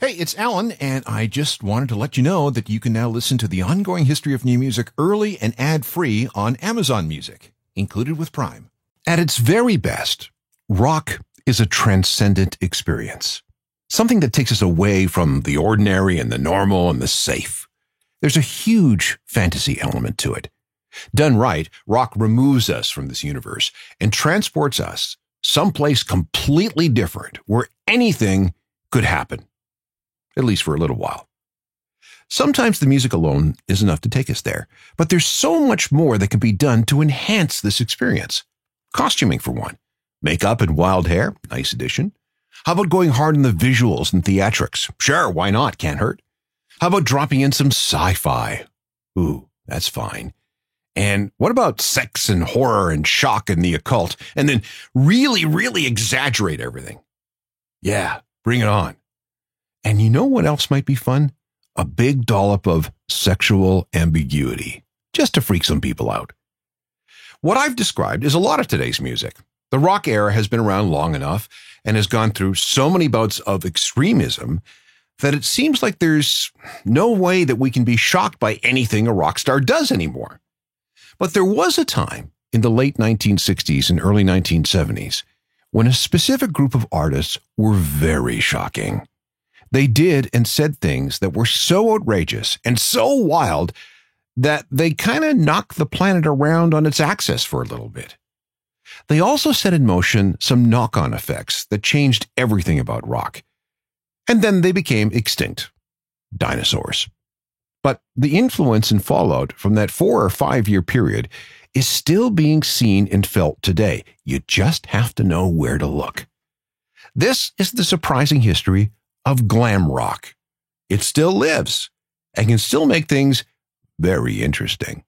Hey, it's Alan, and I just wanted to let you know that you can now listen to the ongoing history of new music early and ad-free on Amazon Music, included with Prime. At its very best, rock is a transcendent experience, something that takes us away from the ordinary and the normal and the safe. There's a huge fantasy element to it. Done right, rock removes us from this universe and transports us someplace completely different where anything could happen. At least for a little while. Sometimes the music alone is enough to take us there, but there's so much more that can be done to enhance this experience. Costuming, for one. Makeup and wild hair, nice addition. How about going hard on the visuals and theatrics? Sure, why not? Can't hurt. How about dropping in some sci-fi? Ooh, that's fine. And what about sex and horror and shock and the occult, and then really, really exaggerate everything? Yeah, bring it on. And you know what else might be fun? A big dollop of sexual ambiguity, just to freak some people out. What I've described is a lot of today's music. The rock era has been around long enough and has gone through so many bouts of extremism that it seems like there's no way that we can be shocked by anything a rock star does anymore. But there was a time in the late 1960s and early 1970s when a specific group of artists were very shocking. They did and said things that were so outrageous and so wild that they kind of knocked the planet around on its axis for a little bit. They also set in motion some knock-on effects that changed everything about rock. And then they became extinct. Dinosaurs. But the influence and fallout from that 4 or 5 year period is still being seen and felt today. You just have to know where to look. This is the surprising history of glam rock. It still lives and can still make things very interesting.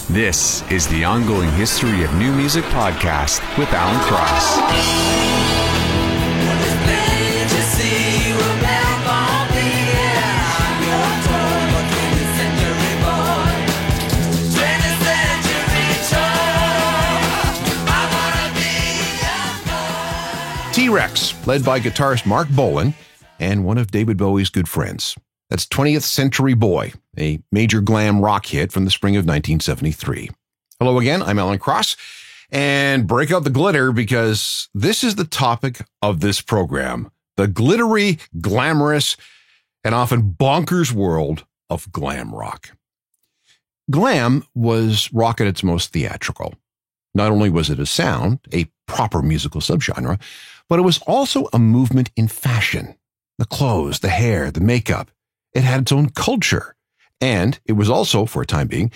This is the Ongoing History of New Music podcast with Alan Cross. T-Rex, led by guitarist Mark Bolan and one of David Bowie's good friends. That's 20th Century Boy, a major glam rock hit from the spring of 1973. Hello again, I'm Alan Cross, and break out the glitter because this is the topic of this program, the glittery, glamorous, and often bonkers world of glam rock. Glam was rock at its most theatrical. Not only was it a sound, a proper musical subgenre, but it was also a movement in fashion. The clothes, the hair, the makeup. It had its own culture. And it was also, for a time being,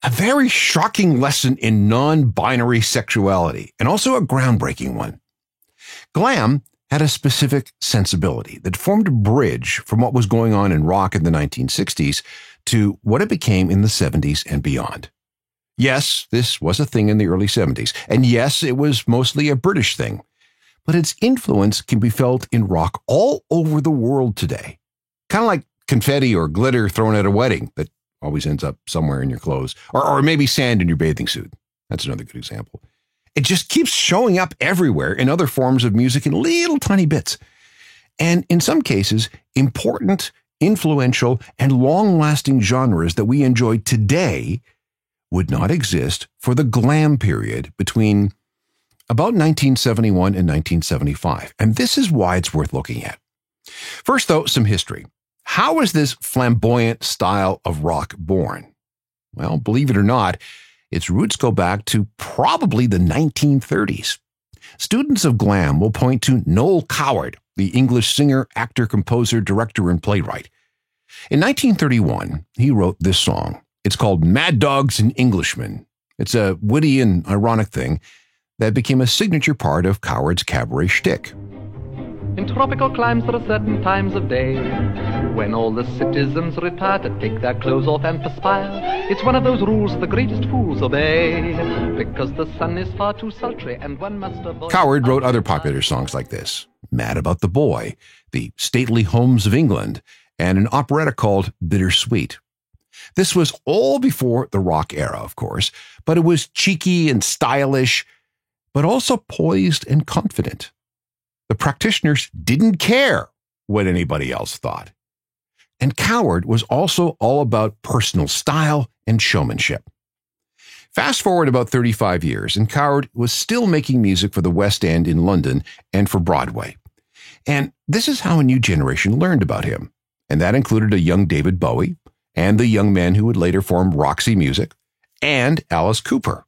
a very shocking lesson in non-binary sexuality, and also a groundbreaking one. Glam had a specific sensibility that formed a bridge from what was going on in rock in the 1960s to what it became in the 70s and beyond. Yes, this was a thing in the early 70s, and yes, it was mostly a British thing, but its influence can be felt in rock all over the world today. Kind of like confetti or glitter thrown at a wedding that always ends up somewhere in your clothes, or maybe sand in your bathing suit. That's another good example. It just keeps showing up everywhere in other forms of music in little tiny bits. And in some cases, important, influential, and long-lasting genres that we enjoy today would not exist for the glam period between about 1971 and 1975. And this is why it's worth looking at. First, though, some history. How was this flamboyant style of rock born? Well, believe it or not, its roots go back to probably the 1930s. Students of glam will point to Noel Coward, the English singer, actor, composer, director, and playwright. In 1931, he wrote this song. It's called Mad Dogs and Englishmen. It's a witty and ironic thing that became a signature part of Coward's cabaret shtick. In tropical climes there are certain times of day when all the citizens retire to take their clothes off and perspire. It's one of those rules the greatest fools obey, because the sun is far too sultry and one must avoid... Coward wrote other popular songs like this, Mad About the Boy, The Stately Homes of England, and an operetta called Bittersweet. This was all before the rock era, of course, but it was cheeky and stylish, but also poised and confident. The practitioners didn't care what anybody else thought. And Coward was also all about personal style and showmanship. Fast forward about 35 years, and Coward was still making music for the West End in London and for Broadway. And this is how a new generation learned about him. And that included a young David Bowie, and the young men who would later form Roxy Music, and Alice Cooper.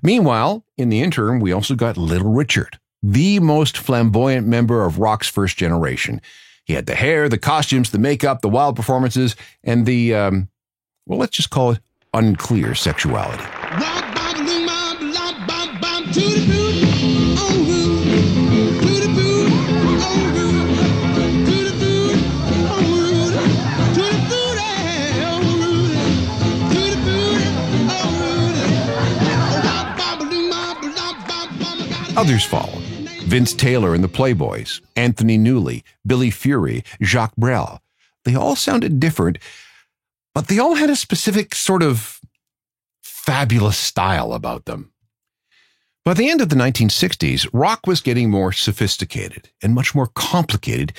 Meanwhile, in the interim, we also got Little Richard, the most flamboyant member of rock's first generation. He had the hair, the costumes, the makeup, the wild performances, and the, let's just call it unclear sexuality. Others followed. Vince Taylor and the Playboys, Anthony Newley, Billy Fury, Jacques Brel. They all sounded different, but they all had a specific sort of fabulous style about them. By the end of the 1960s, rock was getting more sophisticated and much more complicated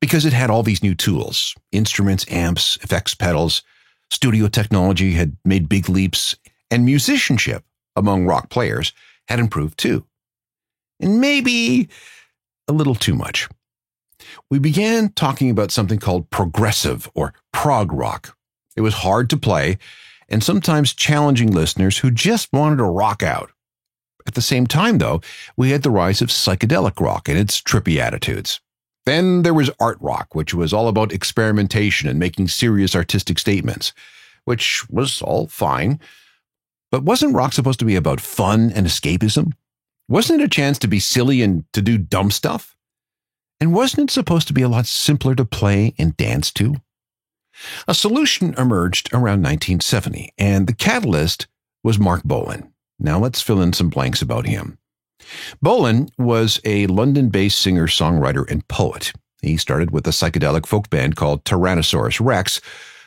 because it had all these new tools, instruments, amps, effects pedals. Studio technology had made big leaps, and musicianship among rock players had improved too. And maybe a little too much. We began talking about something called progressive or prog rock. It was hard to play and sometimes challenging listeners who just wanted to rock out. At the same time, though, we had the rise of psychedelic rock and its trippy attitudes. Then there was art rock, which was all about experimentation and making serious artistic statements, which was all fine. But wasn't rock supposed to be about fun and escapism? Wasn't it a chance to be silly and to do dumb stuff? And wasn't it supposed to be a lot simpler to play and dance to? A solution emerged around 1970, and the catalyst was Marc Bolan. Now let's fill in some blanks about him. Bolan was a London-based singer, songwriter, and poet. He started with a psychedelic folk band called Tyrannosaurus Rex,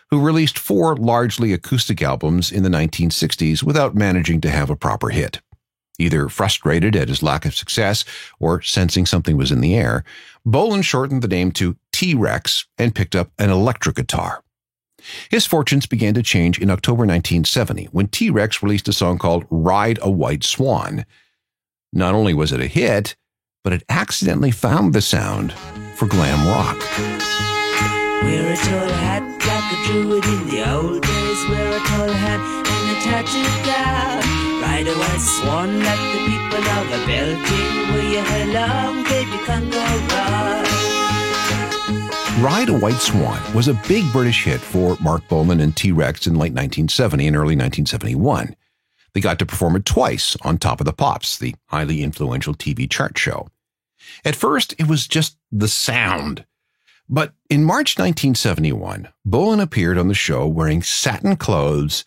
who released 4 largely acoustic albums in the 1960s without managing to have a proper hit. Either frustrated at his lack of success or sensing something was in the air, Bolan shortened the name to T-Rex and picked up an electric guitar. His fortunes began to change in October 1970 when T-Rex released a song called Ride a White Swan. Not only was it a hit, but it accidentally found the sound for glam rock. Wear a tall hat like a druid in the old days. Wear a tall hat and a tattooed gown. Ride a white swan like the people of a belting. Wear your hair long, baby, can't go wrong. Ride a White Swan was a big British hit for Marc Bolan and T-Rex in late 1970 and early 1971. They got to perform it twice on Top of the Pops, the highly influential TV chart show. At first, it was just the sound. But in March 1971, Bolan appeared on the show wearing satin clothes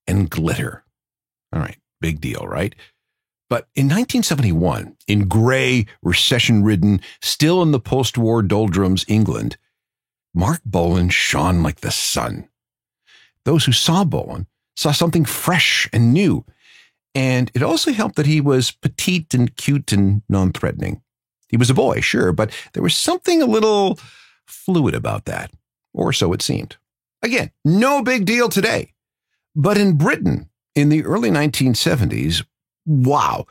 and glitter. All right, big deal, right? But in 1971, in gray, recession-ridden, still in the post-war doldrums England, Marc Bolan shone like the sun. Those who saw Bolan saw something fresh and new, and it also helped that he was petite and cute and non-threatening. He was a boy, sure, but there was something a little fluid about that, or so it seemed. Again, no big deal today. But in Britain, in the early 1970s, wow,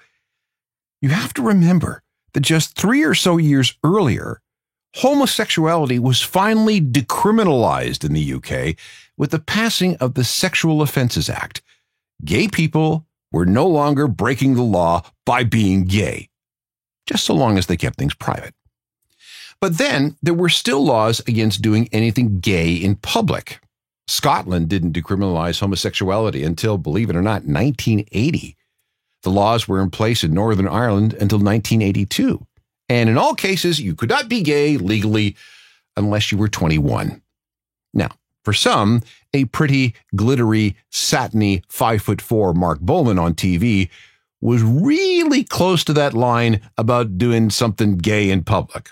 you have to remember that just 3 or so years earlier, homosexuality was finally decriminalized in the UK with the passing of the Sexual Offences Act. Gay people were no longer breaking the law by being gay, just so long as they kept things private. But then there were still laws against doing anything gay in public. Scotland didn't decriminalize homosexuality until, believe it or not, 1980. The laws were in place in Northern Ireland until 1982. And in all cases, you could not be gay legally unless you were 21. Now, for some, a pretty glittery, satiny 5'4" Marc Bolan on TV was really close to that line about doing something gay in public.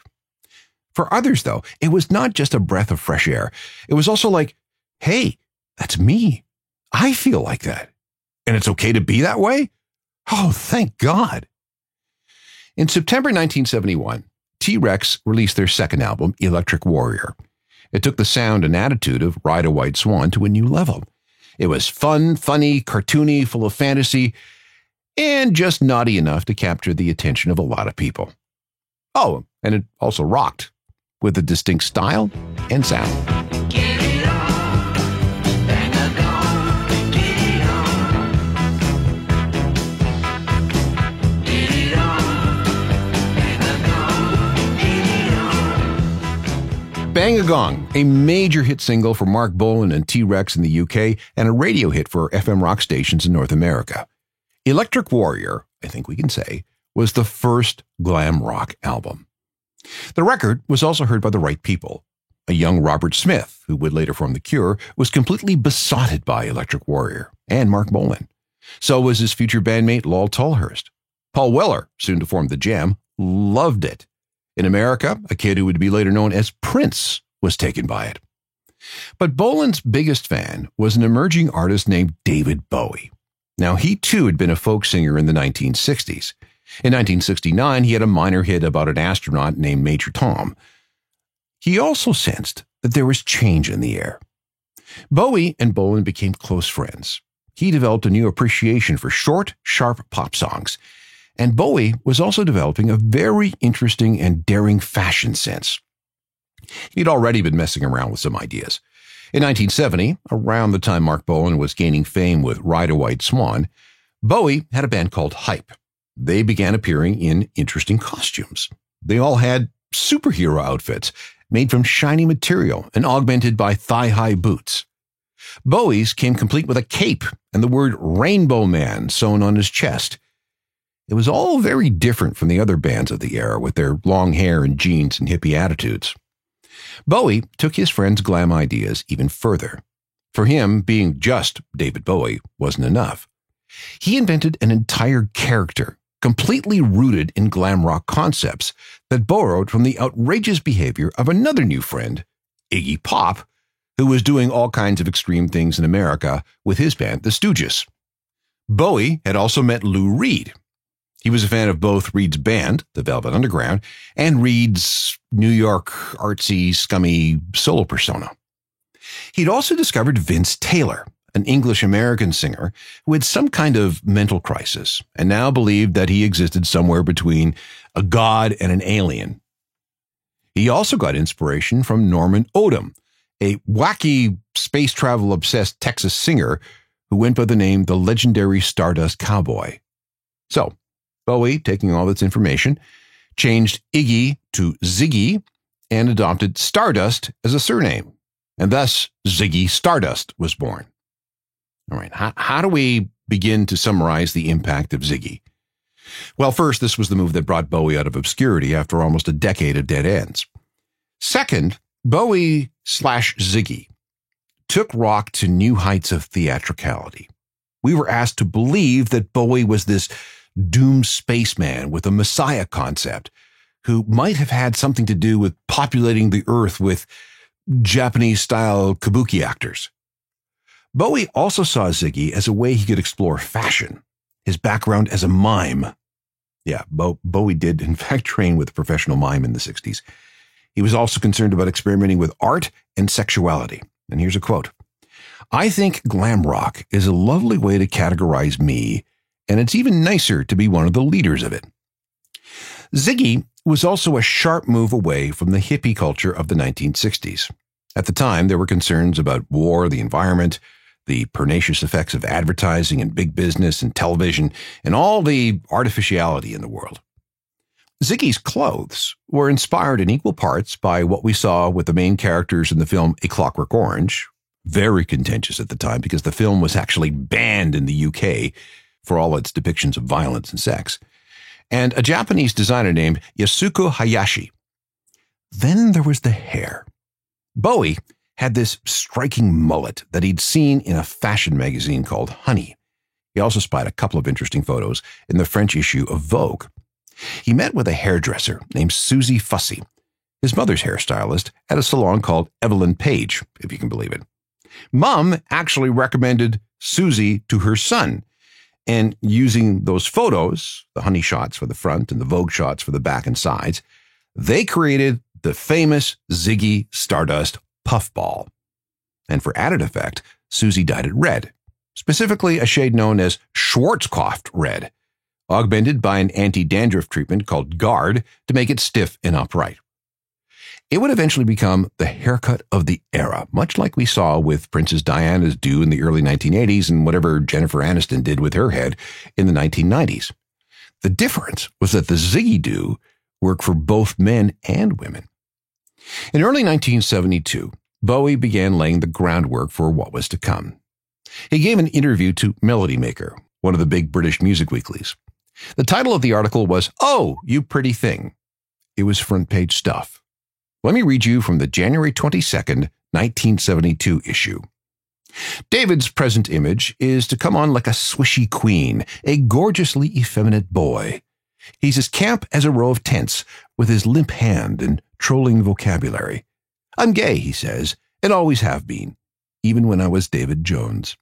For others, though, it was not just a breath of fresh air. It was also like, hey, that's me. I feel like that. And it's okay to be that way? Oh, thank God. In September 1971, T-Rex released their second album, Electric Warrior. It took the sound and attitude of Ride a White Swan to a new level. It was fun, funny, cartoony, full of fantasy, and just naughty enough to capture the attention of a lot of people. Oh, and it also rocked, with a distinct style and sound. Bang a Gong, a major hit single for Mark Bolan and T-Rex in the UK and a radio hit for FM rock stations in North America. Electric Warrior, I think we can say, was the first glam rock album. The record was also heard by the right people. A young Robert Smith, who would later form The Cure, was completely besotted by Electric Warrior and Mark Bolan. So was his future bandmate Lol Tolhurst. Paul Weller, soon to form The Jam, loved it. In America, a kid who would be later known as Prince was taken by it. But Bolan's biggest fan was an emerging artist named David Bowie. Now, he too had been a folk singer in the 1960s. In 1969, he had a minor hit about an astronaut named Major Tom. He also sensed that there was change in the air. Bowie and Bolan became close friends. He developed a new appreciation for short, sharp pop songs. And Bowie was also developing a very interesting and daring fashion sense. He'd already been messing around with some ideas. In 1970, around the time Mark Bolan was gaining fame with Ride a White Swan, Bowie had a band called Hype. They began appearing in interesting costumes. They all had superhero outfits made from shiny material and augmented by thigh-high boots. Bowie's came complete with a cape and the word Rainbow Man sewn on his chest. It was all very different from the other bands of the era with their long hair and jeans and hippie attitudes. Bowie took his friend's glam ideas even further. For him, being just David Bowie wasn't enough. He invented an entire character, completely rooted in glam rock concepts that borrowed from the outrageous behavior of another new friend, Iggy Pop, who was doing all kinds of extreme things in America with his band, The Stooges. Bowie had also met Lou Reed. He was a fan of both Reed's band, The Velvet Underground, and Reed's New York artsy, scummy solo persona. He'd also discovered Vince Taylor, an English-American singer who had some kind of mental crisis and now believed that he existed somewhere between a god and an alien. He also got inspiration from Norman Odom, a wacky space travel-obsessed Texas singer who went by the name the legendary Stardust Cowboy. So, Bowie, taking all this information, changed Iggy to Ziggy and adopted Stardust as a surname. And thus, Ziggy Stardust was born. All right, how do we begin to summarize the impact of Ziggy? Well, first, this was the move that brought Bowie out of obscurity after almost a decade of dead ends. Second, Bowie/Ziggy took rock to new heights of theatricality. We were asked to believe that Bowie was this doomed spaceman with a messiah concept who might have had something to do with populating the earth with Japanese-style kabuki actors. Bowie also saw Ziggy as a way he could explore fashion, his background as a mime. Yeah, Bowie did, in fact, train with a professional mime in the 60s. He was also concerned about experimenting with art and sexuality. And here's a quote. "I think glam rock is a lovely way to categorize me, and it's even nicer to be one of the leaders of it." Ziggy was also a sharp move away from the hippie culture of the 1960s. At the time, there were concerns about war, the environment, the pernicious effects of advertising and big business and television, and all the artificiality in the world. Ziggy's clothes were inspired in equal parts by what we saw with the main characters in the film A Clockwork Orange, very contentious at the time because the film was actually banned in the UK for all its depictions of violence and sex, and a Japanese designer named Yasuko Hayashi. Then there was the hair. Bowie had this striking mullet that he'd seen in a fashion magazine called Honey. He also spied a couple of interesting photos in the French issue of Vogue. He met with a hairdresser named Susie Fussy, his mother's hairstylist, at a salon called Evelyn Page, if you can believe it. Mom actually recommended Susie to her son, and using those photos, the Honey shots for the front and the Vogue shots for the back and sides, They created the famous Ziggy Stardust puffball. And for added effect, Susie dyed it red, specifically a shade known as Schwarzkopf red, augmented by an anti-dandruff treatment called Guard to make it stiff and upright. It would eventually become the haircut of the era, much like we saw with Princess Diana's do in the early 1980s and whatever Jennifer Aniston did with her head in the 1990s. The difference was that the Ziggy do worked for both men and women. In early 1972, Bowie began laying the groundwork for what was to come. He gave an interview to Melody Maker, one of the big British music weeklies. The title of the article was, "Oh, You Pretty Thing." It was front-page stuff. Let me read you from the January 22nd, 1972 issue. David's present image is to come on like a swishy queen, a gorgeously effeminate boy. He's as camp as a row of tents, with his limp hand and trolling vocabulary. I'm gay, he says, and always have been, even when I was David Jones.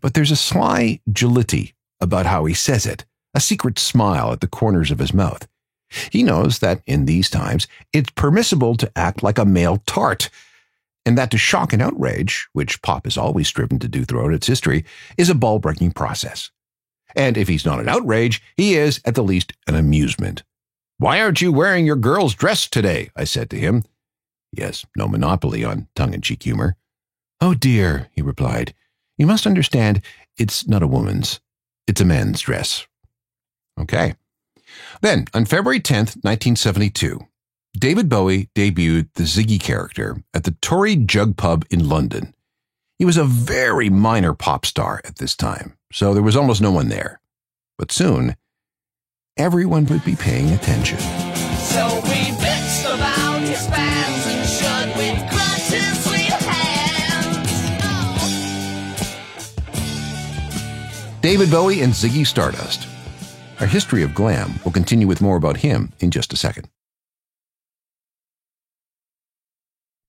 But there's a sly jollity about how he says it, a secret smile at the corners of his mouth. He knows that in these times, it's permissible to act like a male tart, and that to shock and outrage, which pop has always striven to do throughout its history, is a ball-breaking process. And if he's not an outrage, he is, at the least, an amusement. "Why aren't you wearing your girl's dress today?" I said to him. He has no monopoly on tongue-in-cheek humor. "Oh dear," he replied, "you must understand, it's not a woman's. It's a man's dress." Okay. Then, on February 10th, 1972, David Bowie debuted the Ziggy character at the Tory Jug Pub in London. He was a very minor pop star at this time, so there was almost no one there. But soon, everyone would be paying attention. So we bitched about his fans and should we grudge his sweet hands. David Bowie and Ziggy Stardust. Our history of glam will continue with more about him in just a second.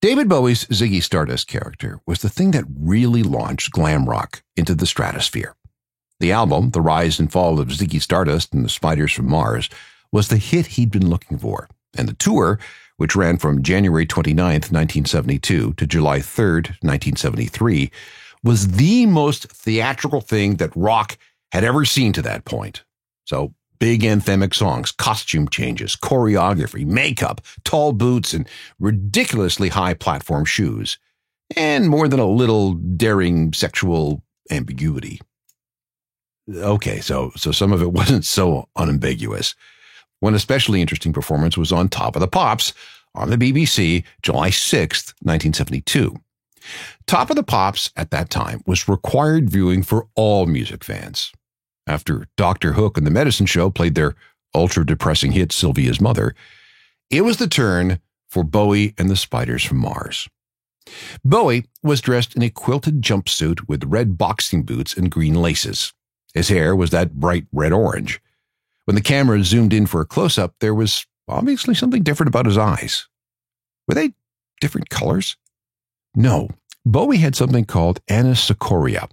David Bowie's Ziggy Stardust character was the thing that really launched glam rock into the stratosphere. The album, The Rise and Fall of Ziggy Stardust and the Spiders from Mars, was the hit he'd been looking for, and the tour, which ran from January 29th, 1972 to July 3rd, 1973, was the most theatrical thing that rock had ever seen to that point. So, big anthemic songs, costume changes, choreography, makeup, tall boots, and ridiculously high platform shoes, and more than a little daring sexual ambiguity. Okay, so some of it wasn't so unambiguous. One especially interesting performance was on Top of the Pops on the BBC, July 6th, 1972. Top of the Pops at that time was required viewing for all music fans. After Dr. Hook and the Medicine Show played their ultra-depressing hit Sylvia's Mother, it was the turn for Bowie and the Spiders from Mars. Bowie was dressed in a quilted jumpsuit with red boxing boots and green laces. His hair was that bright red-orange. When the camera zoomed in for a close-up, there was obviously something different about his eyes. Were they different colors? No. Bowie had something called anisocoria.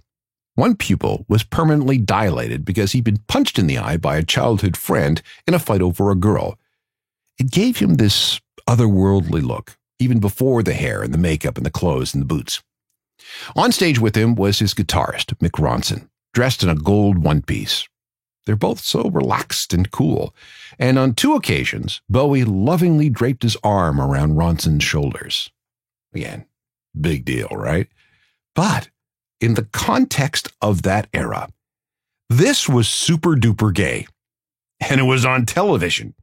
One pupil was permanently dilated because he'd been punched in the eye by a childhood friend in a fight over a girl. It gave him this otherworldly look, even before the hair and the makeup and the clothes and the boots. On stage with him was his guitarist, Mick Ronson, dressed in a gold one-piece. They're both so relaxed and cool, and on 2 occasions, Bowie lovingly draped his arm around Ronson's shoulders. Again, big deal, right? But in the context of that era, this was super-duper gay, and it was on television.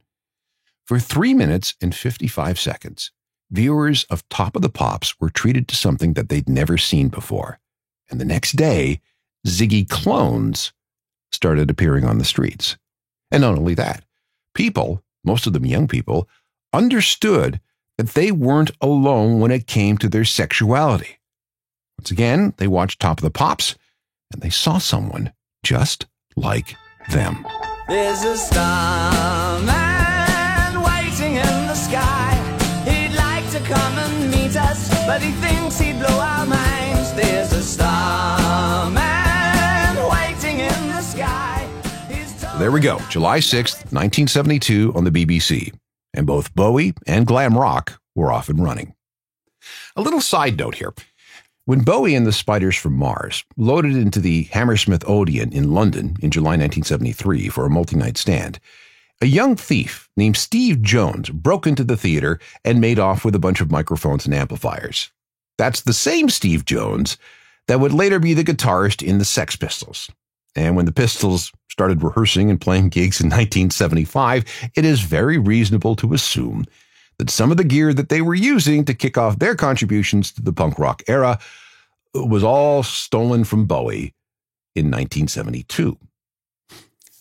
For 3 minutes and 55 seconds, viewers of Top of the Pops were treated to something that they'd never seen before, and the next day, Ziggy clones started appearing on the streets. And not only that, people, most of them young people, understood that they weren't alone when it came to their sexuality. Once again, they watched Top of the Pops, and they saw someone just like them. There's a starman waiting in the sky. He'd like to come and meet us, but he thinks he'd blow our minds. There's a starman waiting in the sky. There we go, July 6th, 1972 on the BBC. and both Bowie and glam rock were off and running. A little side note here. When Bowie and the Spiders from Mars loaded into the Hammersmith Odeon in London in July 1973 for a multi-night stand, a young thief named Steve Jones broke into the theater and made off with a bunch of microphones and amplifiers. That's the same Steve Jones that would later be the guitarist in the Sex Pistols. And when the Pistols started rehearsing and playing gigs in 1975, it is very reasonable to assume that some of the gear that they were using to kick off their contributions to the punk rock era was all stolen from Bowie in 1972.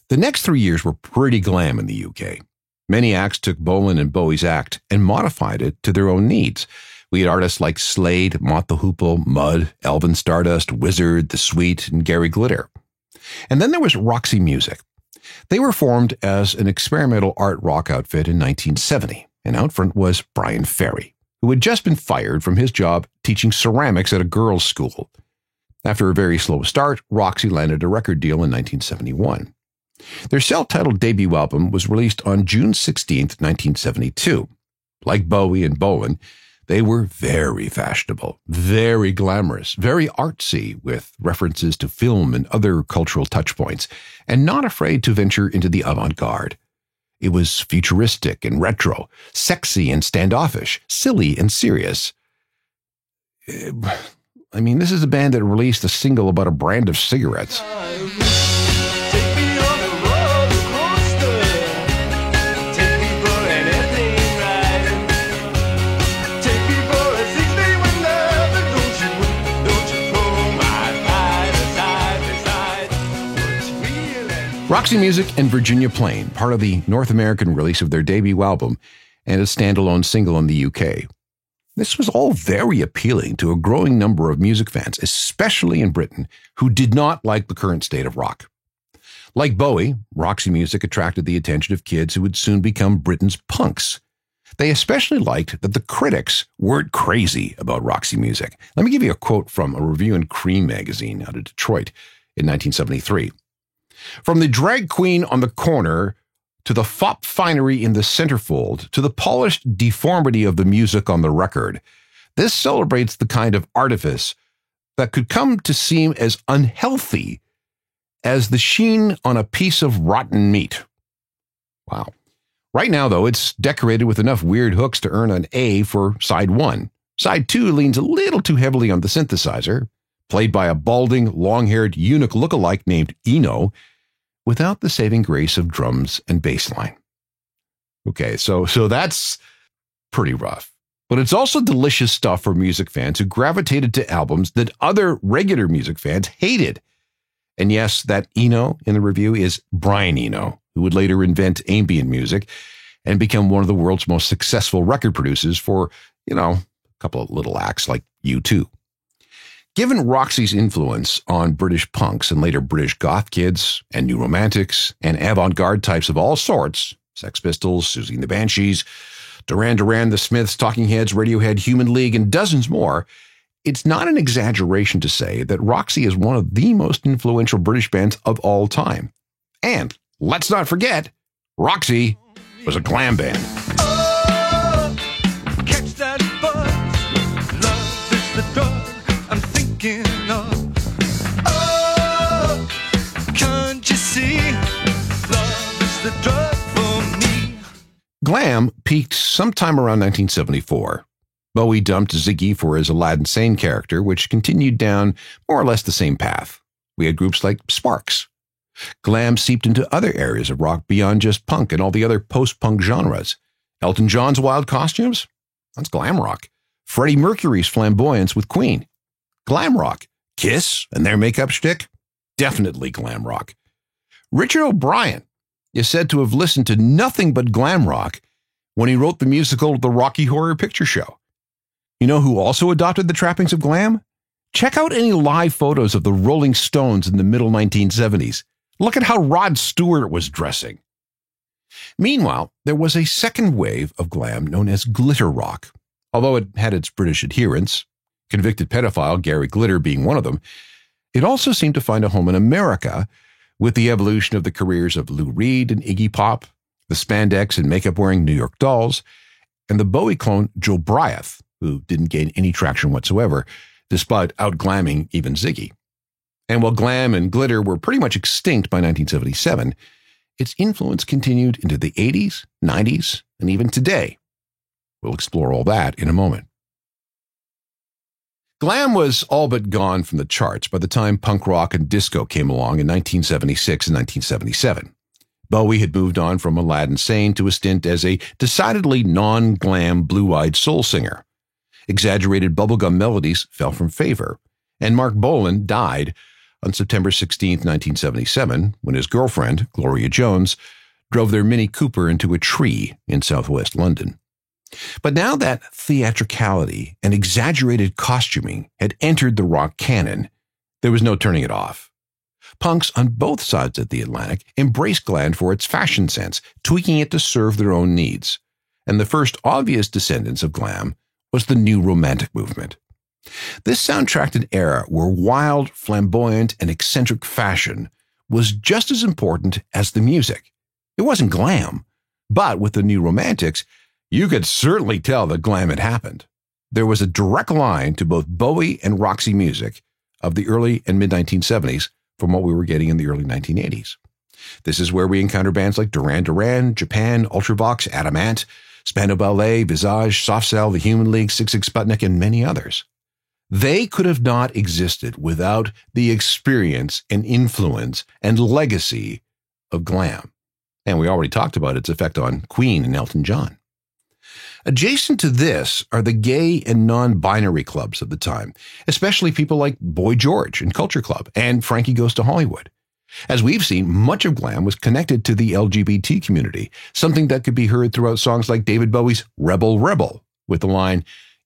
The next 3 years were pretty glam in the UK. Many acts took Bolan and Bowie's act and modified it to their own needs. We had artists like Slade, Mott the Hoople, Mud, Elvin Stardust, Wizard, The Sweet, and Gary Glitter. And then there was Roxy Music. They were formed as an experimental art rock outfit in 1970. And out front was Brian Ferry, who had just been fired from his job teaching ceramics at a girls' school. After a very slow start, Roxy landed a record deal in 1971. Their self-titled debut album was released on June 16, 1972. Like Bowie and Bolan, they were very fashionable, very glamorous, very artsy, with references to film and other cultural touchpoints, and not afraid to venture into the avant-garde. It was futuristic and retro, sexy and standoffish, silly and serious. I mean, this is a band that released a single about a brand of cigarettes. Take me on a roller coaster. Take me for an airplane ride. Take me for a 6-day window. Don't you pull my ride side by side. What's real and Roxy Music and Virginia Plain, part of the North American release of their debut album and a standalone single in the UK. This was all very appealing to a growing number of music fans, especially in Britain, who did not like the current state of rock. Like Bowie, Roxy Music attracted the attention of kids who would soon become Britain's punks. They especially liked that the critics weren't crazy about Roxy Music. Let me give you a quote from a review in Cream magazine out of Detroit in 1973. From the drag queen on the corner to the fop finery in the centerfold to the polished deformity of the music on the record, this celebrates the kind of artifice that could come to seem as unhealthy as the sheen on a piece of rotten meat. Wow. Right now, though, it's decorated with enough weird hooks to earn an A for side 1. Side 2 leans a little too heavily on the synthesizer, played by a balding, long-haired eunuch lookalike named Eno, without the saving grace of drums and bass line. Okay, so that's pretty rough. But it's also delicious stuff for music fans who gravitated to albums that other regular music fans hated. And yes, that Eno in the review is Brian Eno, who would later invent ambient music and become one of the world's most successful record producers for, a couple of little acts like U2. Given Roxy's influence on British punks and later British goth kids and new romantics and avant-garde types of all sorts, Sex Pistols, Susie and the Banshees, Duran Duran, The Smiths, Talking Heads, Radiohead, Human League, and dozens more, it's not an exaggeration to say that Roxy is one of the most influential British bands of all time. And let's not forget, Roxy was a glam band. oh, catch that buzz. Love is the drug I'm thinking of. Oh, can't you see? Love is the drug for me. Glam peaked sometime around 1974. Bowie dumped Ziggy for his Aladdin Sane character, which continued down more or less the same path. We had groups like Sparks. Glam seeped into other areas of rock beyond just punk and all the other post-punk genres. Elton John's wild costumes? That's glam rock. Freddie Mercury's flamboyance with Queen? Glam rock. Kiss and their makeup shtick? Definitely glam rock. Richard O'Brien is said to have listened to nothing but glam rock when he wrote the musical The Rocky Horror Picture Show. You know who also adopted the trappings of glam? Check out any live photos of the Rolling Stones in the middle 1970s. Look at how Rod Stewart was dressing. Meanwhile, there was a second wave of glam known as glitter rock. Although it had its British adherents, convicted pedophile Gary Glitter being one of them, it also seemed to find a home in America with the evolution of the careers of Lou Reed and Iggy Pop, the spandex and makeup-wearing New York Dolls, and the Bowie clone Joe Bryant, who didn't gain any traction whatsoever, despite outglamming even Ziggy. And while glam and glitter were pretty much extinct by 1977, its influence continued into the 80s, 90s, and even today. We'll explore all that in a moment. Glam was all but gone from the charts by the time punk rock and disco came along in 1976 and 1977. Bowie had moved on from Aladdin Sane to a stint as a decidedly non-glam blue-eyed soul singer. Exaggerated bubblegum melodies fell from favor, and Mark Bolan died on September 16, 1977, when his girlfriend, Gloria Jones, drove their Mini Cooper into a tree in southwest London. But now that theatricality and exaggerated costuming had entered the rock canon, there was no turning it off. Punks on both sides of the Atlantic embraced glam for its fashion sense, tweaking it to serve their own needs. And the first obvious descendants of glam was the New Romantic movement. This soundtracked an era where wild, flamboyant, and eccentric fashion was just as important as the music. It wasn't glam, but with the New Romantics, you could certainly tell that glam had happened. There was a direct line to both Bowie and Roxy music of the early and mid-1970s from what we were getting in the early 1980s. This is where we encounter bands like Duran Duran, Japan, Ultravox, Adam Ant, Spandau Ballet, Visage, Soft Cell, The Human League, Sigue Sigue Sputnik, and many others. They could have not existed without the experience and influence and legacy of glam. And we already talked about its effect on Queen and Elton John. Adjacent to this are the gay and non-binary clubs of the time, especially people like Boy George and Culture Club and Frankie Goes to Hollywood. As we've seen, much of glam was connected to the LGBT community, something that could be heard throughout songs like David Bowie's Rebel Rebel, with the line,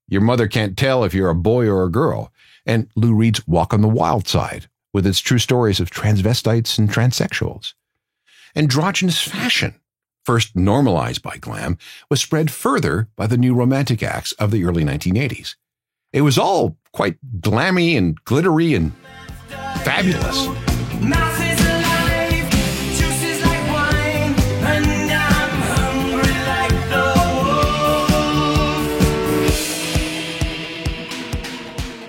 "Your mother can't tell if you're a boy or a girl," and Lou Reed's Walk on the Wild Side, with its true stories of transvestites and transsexuals. Androgynous fashion, first normalized by glam, was spread further by the New Romantic acts of the early 1980s. It was all quite glammy and glittery and fabulous. Mouth is alive, juice is like wine, and I'm hungry like the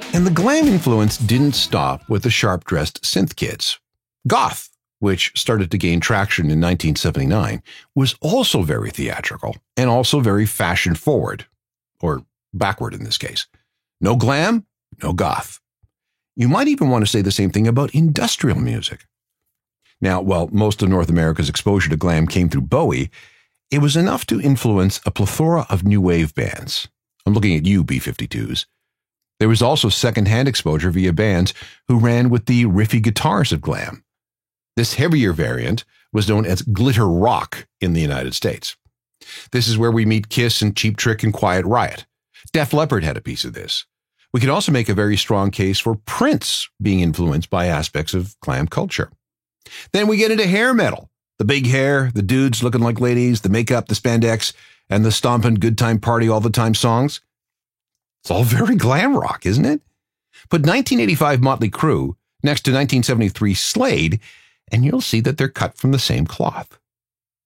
wolf. And the glam influence didn't stop with the sharp-dressed synth kids. Goth, which started to gain traction in 1979, was also very theatrical and also very fashion-forward, or backward in this case. No glam, no goth. You might even want to say the same thing about industrial music. Now, while most of North America's exposure to glam came through Bowie, it was enough to influence a plethora of new wave bands. I'm looking at you, B-52s. There was also second-hand exposure via bands who ran with the riffy guitars of glam. This heavier variant was known as glitter rock in the United States. This is where we meet Kiss and Cheap Trick and Quiet Riot. Def Leppard had a piece of this. We could also make a very strong case for Prince being influenced by aspects of glam culture. Then we get into hair metal. The big hair, the dudes looking like ladies, the makeup, the spandex, and the stomping good time party all the time songs. It's all very glam rock, isn't it? Put 1985 Motley Crue next to 1973 Slade, and you'll see that they're cut from the same cloth.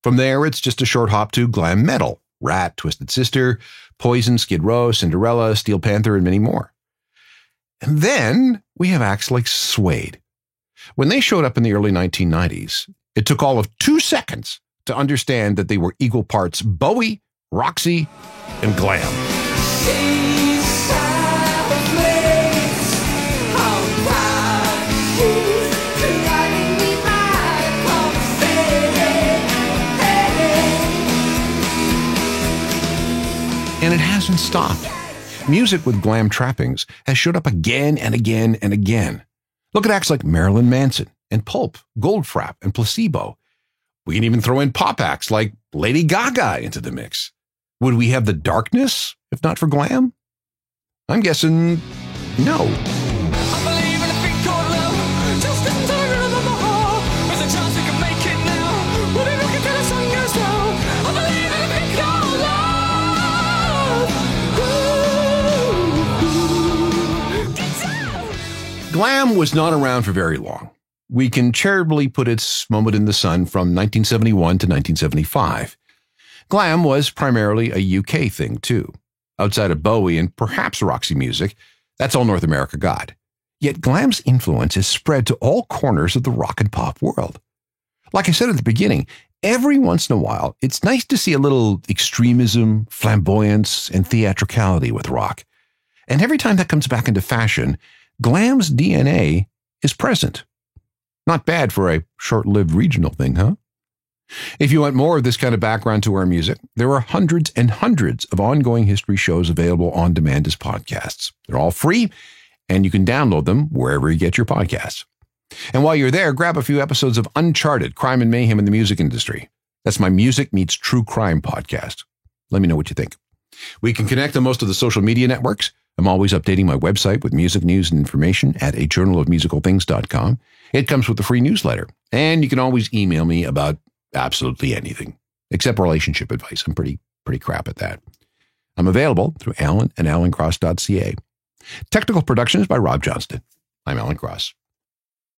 From there, it's just a short hop to glam metal, Rat, Twisted Sister, Poison, Skid Row, Cinderella, Steel Panther, and many more. And then we have acts like Suede. When they showed up in the early 1990s, it took all of 2 seconds to understand that they were equal parts Bowie, Roxy, and glam. And it hasn't stopped. Music with glam trappings has showed up again and again and again. Look at acts like Marilyn Manson and Pulp, Goldfrapp, and Placebo. We can even throw in pop acts like Lady Gaga into the mix. Would we have the darkness if not for glam? I'm guessing no. Glam was not around for very long. we can charitably put its moment in the sun from 1971 to 1975. Glam was primarily a UK thing, too. Outside of Bowie and perhaps Roxy Music, that's all North America got. Yet glam's influence is spread to all corners of the rock and pop world. Like I said at the beginning, every once in a while, it's nice to see a little extremism, flamboyance, and theatricality with rock. And every time that comes back into fashion, glam's DNA is present. Not bad for a short-lived regional thing, huh? If you want more of this kind of background to our music, there are hundreds and hundreds of ongoing history shows available on demand as podcasts. They're all free, and you can download them wherever you get your podcasts. And while you're there, grab a few episodes of Uncharted, Crime and Mayhem in the Music Industry. That's my Music Meets True Crime podcast. Let me know what you think. We can connect on most of the social media networks. I'm always updating my website with music news and information at ajournalofmusicalthings.com. It comes with a free newsletter, and you can always email me about absolutely anything, except relationship advice. I'm pretty crap at that. I'm available through Alan and AlanCross.ca. Technical production is by Rob Johnston. I'm Alan Cross.